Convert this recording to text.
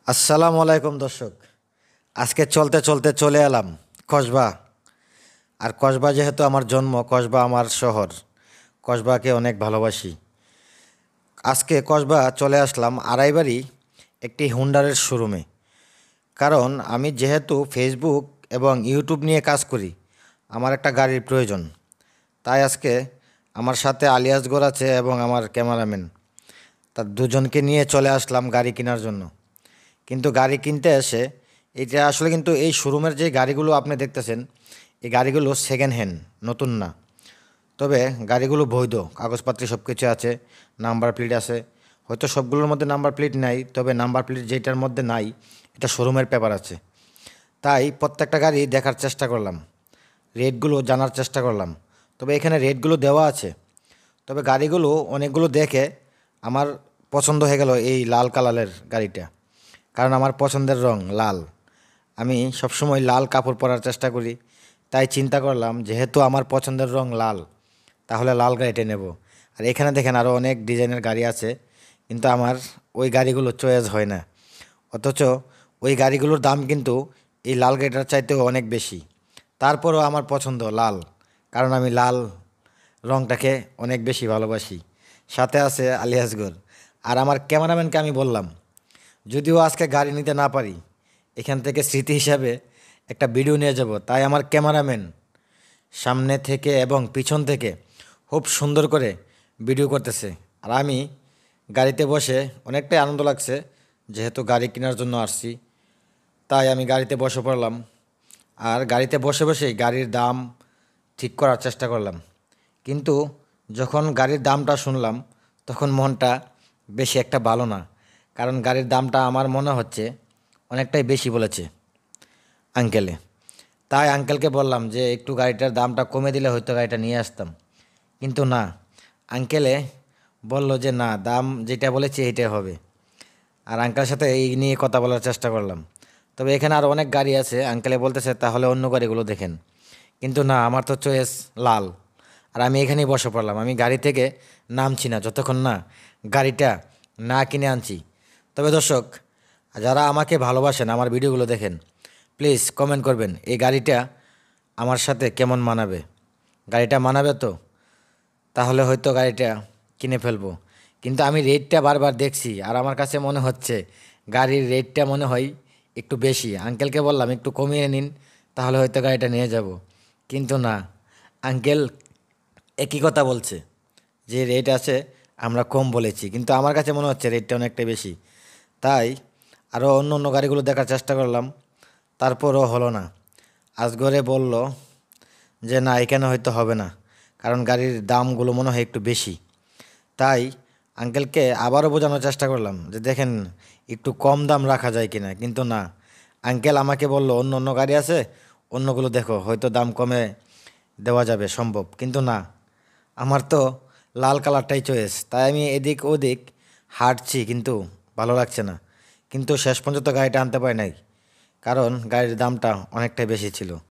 আসসালামু আলাইকুম দর্শক। আজকে চলতে চলতে চলে এলাম কসবা। আর কসবা যেহেতু আমার জন্ম, কসবা আমার শহর, কসবাকে অনেক ভালোবাসি। আজকে কসবা চলে আসলাম আড়াইবাড়ি একটি হুন্ডারের শোরুমে। কারণ আমি যেহেতু ফেসবুক এবং ইউটিউব নিয়ে কাজ করি, আমার একটা গাড়ির প্রয়োজন। তাই আজকে আমার সাথে আলিয়াসগর আছে এবং আমার ক্যামেরাম্যান, তার দুজনকে নিয়ে চলে আসলাম গাড়ি কেনার জন্য। কিন্তু গাড়ি কিনতে এসে এটা আসলে কিন্তু এই শোরুমের যে গাড়িগুলো আপনি দেখতেছেন, এই গাড়িগুলো সেকেন্ড হ্যান্ড, নতুন না। তবে গাড়িগুলো বৈধ, কাগজপত্র সব কিছু আছে, নাম্বার প্লেট আছে। হয়তো সবগুলোর মধ্যে নাম্বার প্লেট নাই, তবে নাম্বার প্লেট যেটার মধ্যে নাই এটা শোরুমের পেপার আছে। তাই প্রত্যেকটা গাড়ি দেখার চেষ্টা করলাম, রেটগুলো জানার চেষ্টা করলাম। তবে এখানে রেটগুলো দেওয়া আছে। তবে গাড়িগুলো অনেকগুলো দেখে আমার পছন্দ হয়ে গেল এই লাল কালারের গাড়িটা। কারণ আমার পছন্দের রং লাল, আমি সবসময় লাল কাপড় পরার চেষ্টা করি। তাই চিন্তা করলাম যেহেতু আমার পছন্দের রং লাল, তাহলে লাল গাড়িটা নেব। আর এখানে দেখেন আরও অনেক ডিজাইনের গাড়ি আছে, কিন্তু আমার ওই গাড়িগুলো চয়েস হয় না। অথচ ওই গাড়িগুলোর দাম কিন্তু এই লাল গাড়িটার চাইতেও অনেক বেশি। তারপরও আমার পছন্দ লাল, কারণ আমি লাল রংটাকে অনেক বেশি ভালোবাসি। সাথে আছে আলিয়াসগর। আর আমার ক্যামেরাম্যানকে আমি বললাম, যদিও আজকে গাড়ি নিতে না পারি, এখান থেকে স্মৃতি হিসাবে একটা ভিডিও নিয়ে যাব। তাই আমার ক্যামেরাম্যান সামনে থেকে এবং পিছন থেকে খুব সুন্দর করে ভিডিও করতেছে। আর আমি গাড়িতে বসে অনেকটাই আনন্দ লাগছে, যেহেতু গাড়ি কেনার জন্য আসছি। তাই আমি গাড়িতে বসে পড়লাম। আর গাড়িতে বসে বসেই গাড়ির দাম ঠিক করার চেষ্টা করলাম। কিন্তু যখন গাড়ির দামটা শুনলাম, তখন মনটা বেশি একটা ভালো না। কারণ গাড়ির দামটা আমার মনে হচ্ছে অনেকটাই বেশি বলেছে আঙ্কেলে। তাই আঙ্কেলকে বললাম যে একটু গাড়িটার দামটা কমে দিলে হয়তো গাড়িটা নিয়ে আসতাম। কিন্তু না, আঙ্কেলে বলল যে না, দাম যেটা বলেছে এইটাই হবে। আর আঙ্কেলের সাথে এই নিয়ে কথা বলার চেষ্টা করলাম। তবে এখানে আরও অনেক গাড়ি আছে, আঙ্কেলে বলতেছে তাহলে অন্য গাড়িগুলো দেখেন। কিন্তু না, আমার তো চয়েস লাল। আর আমি এখানেই বসে পড়লাম, আমি গাড়ি থেকে নামছি না যতক্ষণ না গাড়িটা না কিনে আনছি। তবে দর্শক, যারা আমাকে ভালোবাসেন, আমার ভিডিওগুলো দেখেন, প্লিজ কমেন্ট করবেন এই গাড়িটা আমার সাথে কেমন মানাবে। গাড়িটা মানাবে তো? তাহলে হয়তো গাড়িটা কিনে ফেলবো। কিন্তু আমি রেটটা বারবার দেখছি, আর আমার কাছে মনে হচ্ছে গাড়ির রেটটা মনে হয় একটু বেশি। আঙ্কেলকে বললাম একটু কমিয়ে নিন, তাহলে হয়তো গাড়িটা নিয়ে যাব। কিন্তু না, আঙ্কেল একই কথা বলছে যে রেট আছে, আমরা কম বলেছি। কিন্তু আমার কাছে মনে হচ্ছে রেটটা অনেকটা বেশি। তাই আরও অন্য অন্য গাড়িগুলো দেখার চেষ্টা করলাম, তারপরও হলো না। আজগরে বলল যে না, এখানে হয়তো হবে না, কারণ গাড়ির দামগুলো মনে হয় একটু বেশি। তাই আঙ্কেলকে আবারও বোঝানোর চেষ্টা করলাম যে দেখেন একটু কম দাম রাখা যায় কিনা। কিন্তু না, আঙ্কেল আমাকে বলল অন্য অন্য গাড়ি আছে, অন্যগুলো দেখো, হয়তো দাম কমে দেওয়া যাবে সম্ভব। কিন্তু না, আমার তো লাল কালারটাই চয়েস। তাই আমি এদিক ওদিক হাঁটছি, কিন্তু ভালো লাগছে না। কিন্তু শেষ পর্যন্ত গাড়িটা আনতে পারি নাই, কারণ গাড়ির দামটা অনেকটাই বেশি ছিল।